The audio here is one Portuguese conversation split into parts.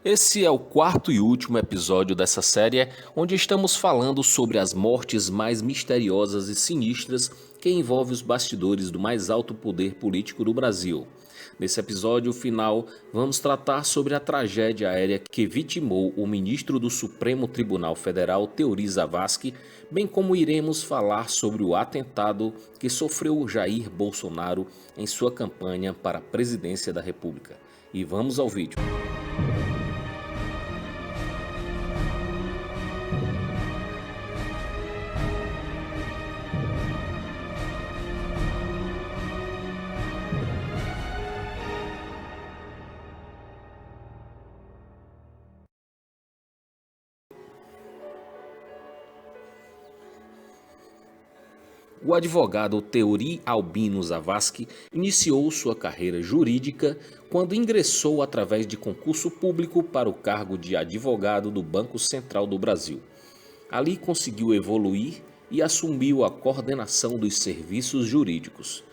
Esse é o quarto e último episódio dessa série, onde estamos falando sobre as mortes mais misteriosas e sinistras que envolvem os bastidores do mais alto poder político do Brasil. Nesse episódio final, vamos tratar sobre a tragédia aérea que vitimou o ministro do Supremo Tribunal Federal, Teori Zavascki, bem como iremos falar sobre o atentado que sofreu o Jair Bolsonaro em sua campanha para a presidência da República. E vamos ao vídeo. O advogado Teori Albino Zavascki iniciou sua carreira jurídica quando ingressou através de concurso público para o cargo de advogado do Banco Central do Brasil. Ali conseguiu evoluir e assumiu a coordenação dos serviços jurídicos.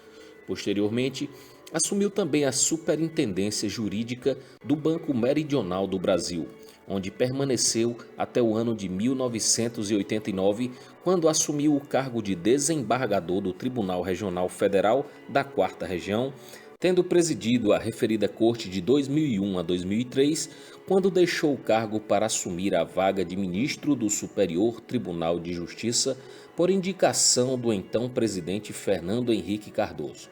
Posteriormente, assumiu também a superintendência jurídica do Banco Meridional do Brasil, onde permaneceu até o ano de 1989, quando assumiu o cargo de desembargador do Tribunal Regional Federal da 4ª Região, tendo presidido a referida corte de 2001 a 2003, quando deixou o cargo para assumir a vaga de ministro do Superior Tribunal de Justiça por indicação do então presidente Fernando Henrique Cardoso.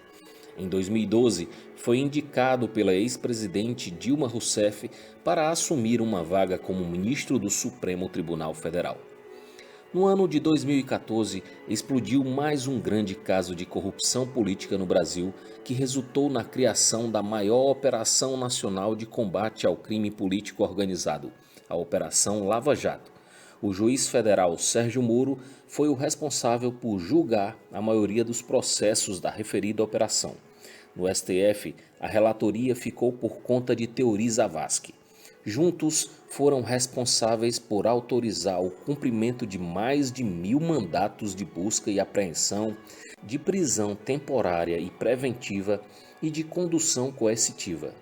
Em 2012, foi indicado pela ex-presidente Dilma Rousseff para assumir uma vaga como ministro do Supremo Tribunal Federal. No ano de 2014, explodiu mais um grande caso de corrupção política no Brasil, que resultou na criação da maior operação nacional de combate ao crime político organizado, a Operação Lava Jato. O juiz federal Sérgio Moro foi o responsável por julgar a maioria dos processos da referida operação. No STF, a relatoria ficou por conta de Teori Zavascki. Juntos, foram responsáveis por autorizar o cumprimento de mais de 1.000 mandatos de busca e apreensão, de prisão temporária e preventiva e de condução coercitiva.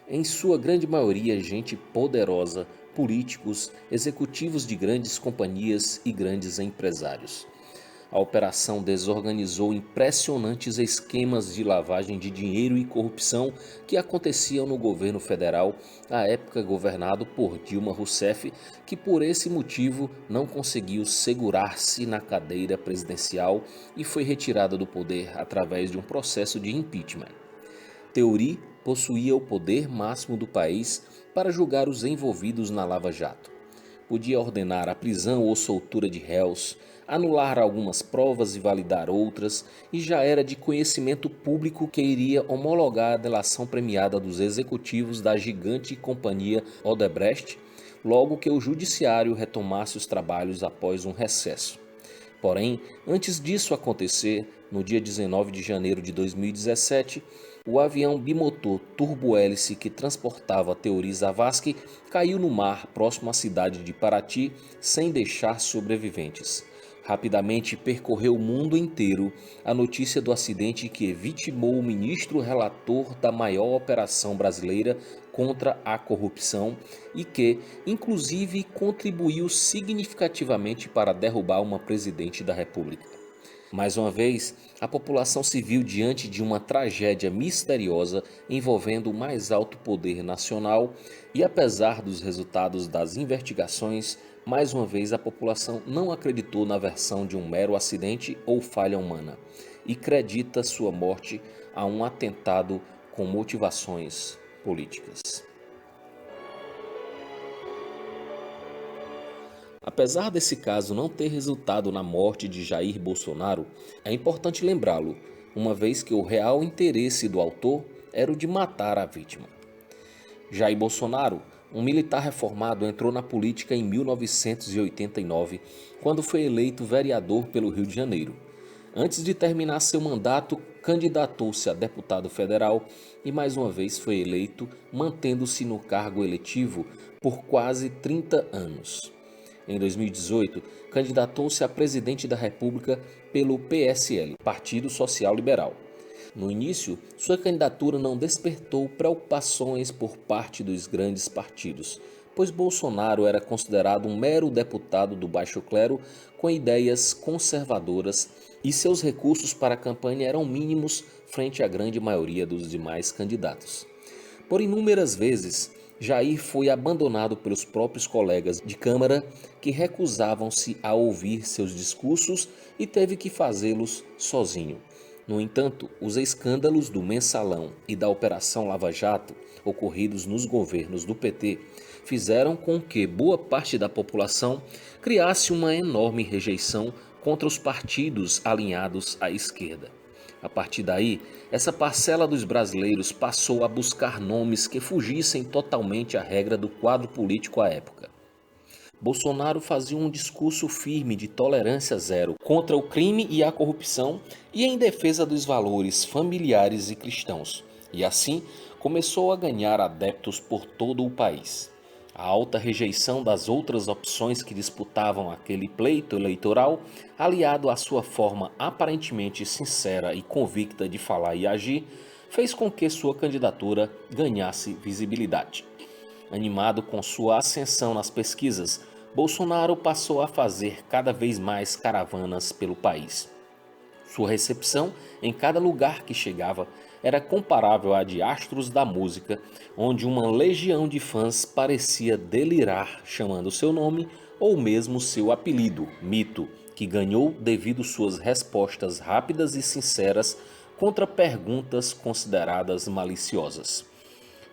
Em sua grande maioria, gente poderosa, políticos, executivos de grandes companhias e grandes empresários. A operação desorganizou impressionantes esquemas de lavagem de dinheiro e corrupção que aconteciam no governo federal, à época governado por Dilma Rousseff, que por esse motivo não conseguiu segurar-se na cadeira presidencial e foi retirada do poder através de um processo de impeachment. Teori possuía o poder máximo do país para julgar os envolvidos na Lava Jato. Podia ordenar a prisão ou soltura de réus, anular algumas provas e validar outras, e já era de conhecimento público que iria homologar a delação premiada dos executivos da gigante companhia Odebrecht, logo que o judiciário retomasse os trabalhos após um recesso. Porém, antes disso acontecer, no dia 19 de janeiro de 2017, o avião bimotor turbo-hélice que transportava Teori Zavascki caiu no mar próximo à cidade de Paraty sem deixar sobreviventes. Rapidamente percorreu o mundo inteiro a notícia do acidente que vitimou o ministro relator da maior operação brasileira contra a corrupção e que, inclusive, contribuiu significativamente para derrubar uma presidente da República. Mais uma vez, a população se viu diante de uma tragédia misteriosa envolvendo o mais alto poder nacional e, apesar dos resultados das investigações, mais uma vez a população não acreditou na versão de um mero acidente ou falha humana e acredita sua morte a um atentado com motivações políticas. Apesar desse caso não ter resultado na morte de Jair Bolsonaro, é importante lembrá-lo, uma vez que o real interesse do autor era o de matar a vítima. Jair Bolsonaro, um militar reformado, entrou na política em 1989, quando foi eleito vereador pelo Rio de Janeiro. Antes de terminar seu mandato, candidatou-se a deputado federal e mais uma vez foi eleito, mantendo-se no cargo eletivo por quase 30 anos. Em 2018, candidatou-se a presidente da República pelo PSL, Partido Social Liberal. No início, sua candidatura não despertou preocupações por parte dos grandes partidos, pois Bolsonaro era considerado um mero deputado do baixo clero com ideias conservadoras e seus recursos para a campanha eram mínimos frente à grande maioria dos demais candidatos. Por inúmeras vezes, Jair foi abandonado pelos próprios colegas de Câmara que recusavam-se a ouvir seus discursos e teve que fazê-los sozinho. No entanto, os escândalos do Mensalão e da Operação Lava Jato, ocorridos nos governos do PT, fizeram com que boa parte da população criasse uma enorme rejeição contra os partidos alinhados à esquerda. A partir daí, essa parcela dos brasileiros passou a buscar nomes que fugissem totalmente à regra do quadro político à época. Bolsonaro fazia um discurso firme de tolerância zero contra o crime e a corrupção e em defesa dos valores familiares e cristãos, e assim começou a ganhar adeptos por todo o país. A alta rejeição das outras opções que disputavam aquele pleito eleitoral, aliado à sua forma aparentemente sincera e convicta de falar e agir, fez com que sua candidatura ganhasse visibilidade. Animado com sua ascensão nas pesquisas, Bolsonaro passou a fazer cada vez mais caravanas pelo país. Sua recepção em cada lugar que chegava era comparável à de astros da música, onde uma legião de fãs parecia delirar chamando seu nome ou mesmo seu apelido, Mito, que ganhou devido suas respostas rápidas e sinceras contra perguntas consideradas maliciosas.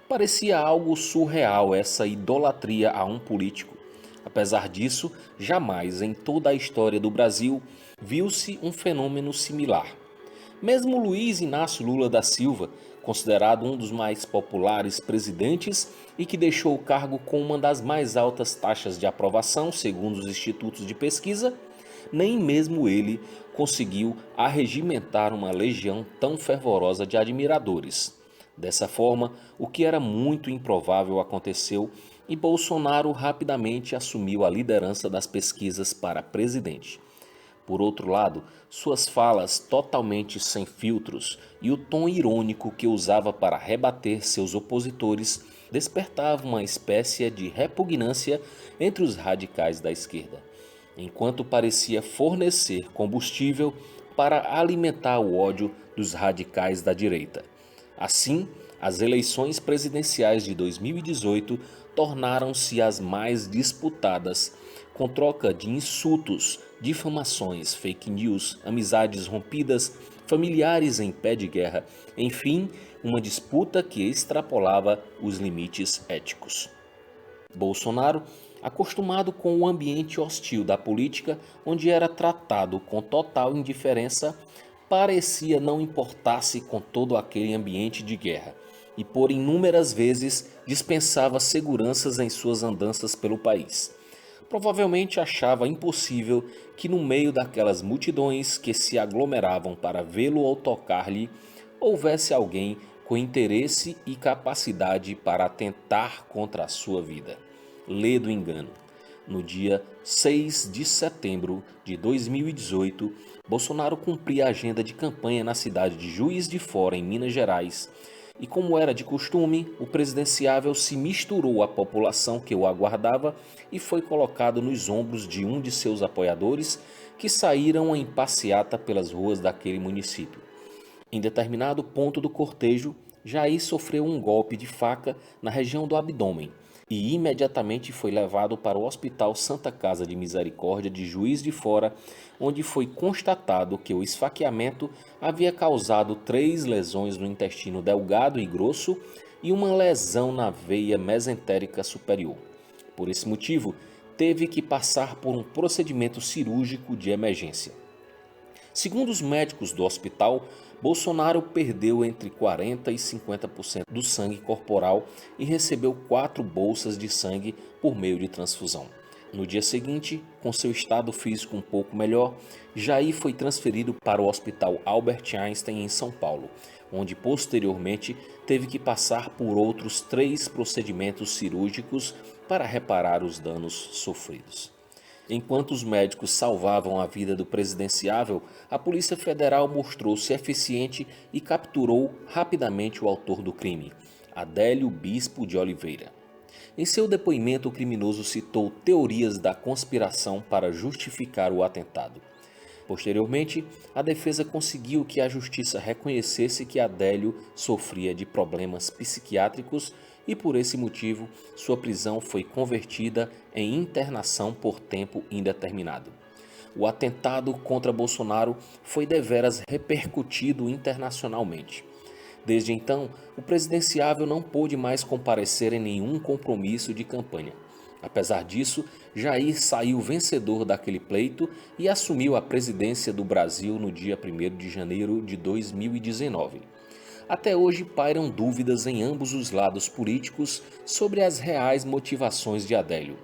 Parecia algo surreal essa idolatria a um político. Apesar disso, jamais em toda a história do Brasil viu-se um fenômeno similar. Mesmo Luiz Inácio Lula da Silva, considerado um dos mais populares presidentes e que deixou o cargo com uma das mais altas taxas de aprovação, segundo os institutos de pesquisa, nem mesmo ele conseguiu arregimentar uma legião tão fervorosa de admiradores. Dessa forma, o que era muito improvável aconteceu e Bolsonaro rapidamente assumiu a liderança das pesquisas para presidente. Por outro lado, suas falas totalmente sem filtros e o tom irônico que usava para rebater seus opositores despertavam uma espécie de repugnância entre os radicais da esquerda, enquanto parecia fornecer combustível para alimentar o ódio dos radicais da direita. Assim, as eleições presidenciais de 2018 tornaram-se as mais disputadas, com troca de insultos, difamações, fake news, amizades rompidas, familiares em pé de guerra, enfim, uma disputa que extrapolava os limites éticos. Bolsonaro, acostumado com o ambiente hostil da política, onde era tratado com total indiferença, parecia não importar-se com todo aquele ambiente de guerra e por inúmeras vezes dispensava seguranças em suas andanças pelo país. Provavelmente achava impossível que no meio daquelas multidões que se aglomeravam para vê-lo ou tocar-lhe, houvesse alguém com interesse e capacidade para atentar contra a sua vida. Lê do engano. No dia 6 de setembro de 2018, Bolsonaro cumpria a agenda de campanha na cidade de Juiz de Fora, em Minas Gerais, e como era de costume, o presidenciável se misturou à população que o aguardava e foi colocado nos ombros de um de seus apoiadores que saíram em passeata pelas ruas daquele município. Em determinado ponto do cortejo, Jair sofreu um golpe de faca na região do abdômen e imediatamente foi levado para o Hospital Santa Casa de Misericórdia de Juiz de Fora, onde foi constatado que o esfaqueamento havia causado 3 lesões no intestino delgado e grosso e uma lesão na veia mesentérica superior. Por esse motivo, teve que passar por um procedimento cirúrgico de emergência. Segundo os médicos do hospital, Bolsonaro perdeu entre 40% e 50% do sangue corporal e recebeu 4 bolsas de sangue por meio de transfusão. No dia seguinte, com seu estado físico um pouco melhor, Jair foi transferido para o Hospital Albert Einstein em São Paulo, onde posteriormente teve que passar por outros 3 procedimentos cirúrgicos para reparar os danos sofridos. Enquanto os médicos salvavam a vida do presidenciável, a Polícia Federal mostrou-se eficiente e capturou rapidamente o autor do crime, Adélio Bispo de Oliveira. Em seu depoimento, o criminoso citou teorias da conspiração para justificar o atentado. Posteriormente, a defesa conseguiu que a justiça reconhecesse que Adélio sofria de problemas psiquiátricos e, por esse motivo, sua prisão foi convertida em internação por tempo indeterminado. O atentado contra Bolsonaro foi deveras repercutido internacionalmente. Desde então, o presidenciável não pôde mais comparecer em nenhum compromisso de campanha. Apesar disso, Jair saiu vencedor daquele pleito e assumiu a presidência do Brasil no dia 1º de janeiro de 2019. Até hoje pairam dúvidas em ambos os lados políticos sobre as reais motivações de Adélio.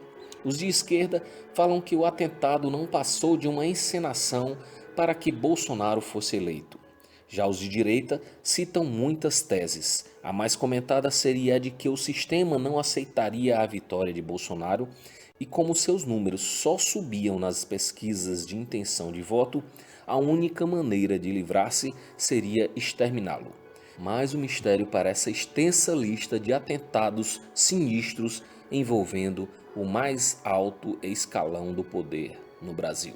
Os de esquerda falam que o atentado não passou de uma encenação para que Bolsonaro fosse eleito. Já os de direita citam muitas teses. A mais comentada seria a de que o sistema não aceitaria a vitória de Bolsonaro e, como seus números só subiam nas pesquisas de intenção de voto, a única maneira de livrar-se seria exterminá-lo. Mas o mistério para essa extensa lista de atentados sinistros envolvendo o mais alto escalão do poder no Brasil.